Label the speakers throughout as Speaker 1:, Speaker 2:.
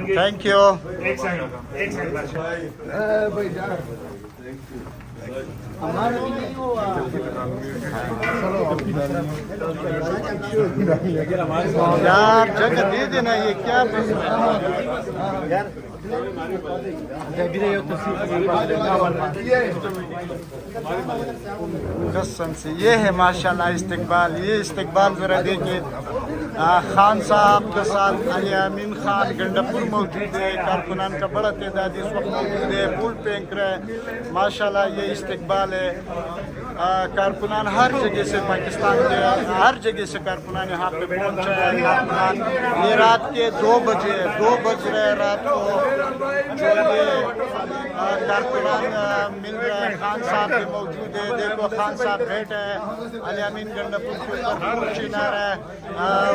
Speaker 1: Thank you.
Speaker 2: एक second
Speaker 3: हमारा भी नहीं हुआ।
Speaker 1: यार जगह दे देना, ये क्या यार कसम से ये है माशाल्लाह इस्तकबाल। ये इस्तकबाल जरा देखिए। खान साहब के साथ अली अमीन खान गंडापुर मौजूद है। कारकुनान का बड़ा तादाद इस वक्त मौजूद है। फूल फेंक रहे हैं माशाल्लाह। ये इस्तकबाल है। कारकुनान हर जगह से, पाकिस्तान के हर जगह से कारकुनान यहाँ पे पहुँचा है। कारकुनान ये रात के 2 बजे 2 बज रहे रात को जो ये कारकुनान मिल रहा है। खान साहब भी मौजूद है। देखो खान साहब बैठे हैं। अली अमीन गंडापुर के ऊपर चिना रहा है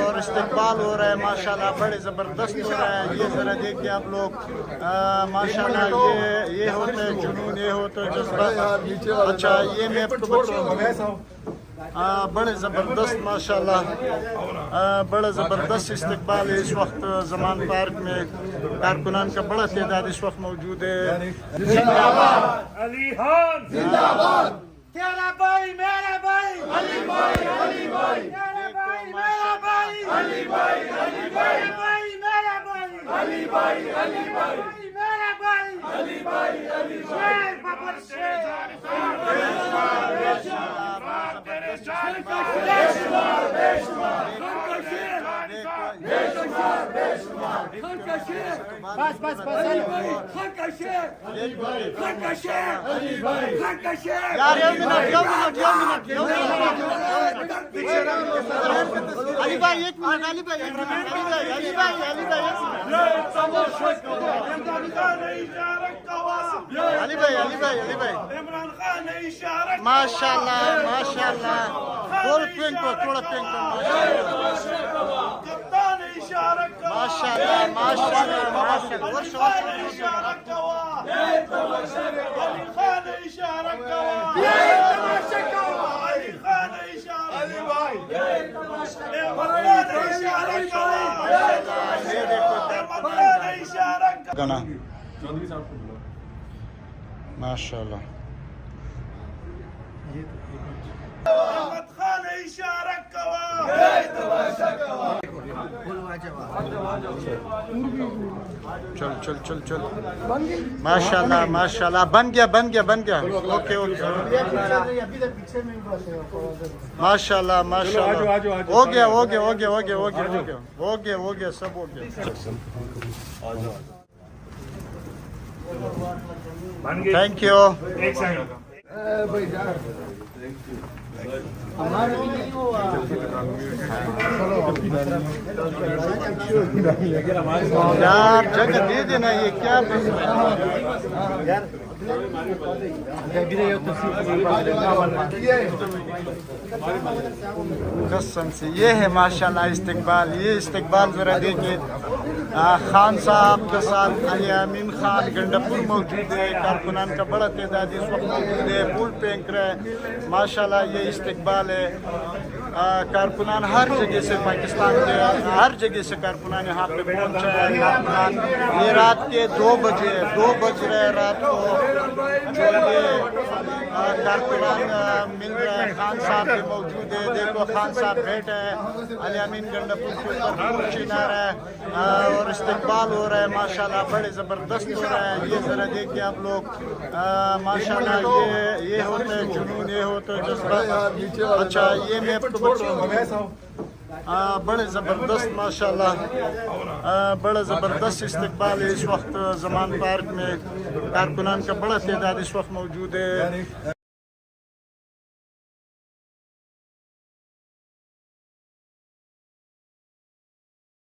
Speaker 1: और इस्तकबाल हो रहा है माशाल्लाह। बड़े ज़बरदस्त हो रहा है। ये ज़रा देखिए आप लोग माशाल्लाह। ये होता है जुनून, ये होता है जज्बा। अच्छा ये मैं आपको बड़े ज़बरदस्त माशाल्लाह बड़ा ज़बरदस्त इस्तकबाल है इस वक्त जमान पार्क में। कारकुनान का बड़ा तादाद इस वक्त मौजूद है।
Speaker 2: जिंदाबाद अली खान जिंदाबाद।
Speaker 3: तेरा भाई मेरा भाई अली भाई अली भाई। तेरा भाई मेरा भाई अली भाई अली भाई। भाई मेरा भाई अली भाई अली भाई। मेरा भाई अली भाई अली भाई। शेर बाबर शेर बस बस बस
Speaker 1: यार 1 मिनट अली भाई 1 मिनट अली भाई
Speaker 2: इमरान खान ने इशारा
Speaker 1: माशाल्लाह माशाल्लाह। थोड़ा फेंको
Speaker 2: कप्तान ने इशारा
Speaker 1: माशाल्लाह माशाल्लाह माशाल्लाह।
Speaker 2: अली खान ने इशारा अली खान ने इशारा अली खान ने इशारा अली भाई
Speaker 1: गाना माशाल्लाह।
Speaker 2: खान ने इशारा
Speaker 1: चल माशाल्लाह माशाल्लाह। बन गया ओके माशाल्लाह माशाल्लाह। हो गया सब हो गया। Thank you.
Speaker 2: एक सेकंड
Speaker 3: हमारा भी नहीं हुआ।
Speaker 1: यार जगह दे देना, ये क्या यार कसम से ये है माशाल्लाह इस्तकबाल। ये इस्तकबाल जरा देखिए। खान साहब के साथ अली अमीन खान गंडापुर मौजूद है। कारकुनान का बड़ा तादाद इस वक्त मौजूद है। फूल फेंक रहे हैं माशाल्लाह। ये इस्तकबाल है। कारकुनान हर जगह से, पाकिस्तान के हर जगह से कारकुनान यहाँ पे पहुँचा है। कारकुनान ये रात के 2 बजे 2 बज रहे रात को जो ये कारकुनान मिल रहा है। खान साहब भी मौजूद है। देखो खान साहब बैठे हैं। अली अमीन गंडापुर के ऊपर चिना रहा है और इस्तकबाल हो रहा है माशाल्लाह। बड़े ज़बरदस्त हो रहा है। ये ज़रा देखिए आप लोग माशाल्लाह। ये होता है जुनून, ये होता है जज्बा। अच्छा ये मैं आपको बड़े ज़बरदस्त माशाल्लाह बड़ा ज़बरदस्त इस्तकबाल है इस वक्त जमान पार्क में। कारकुनान का बड़ा तादाद इस वक्त मौजूद है।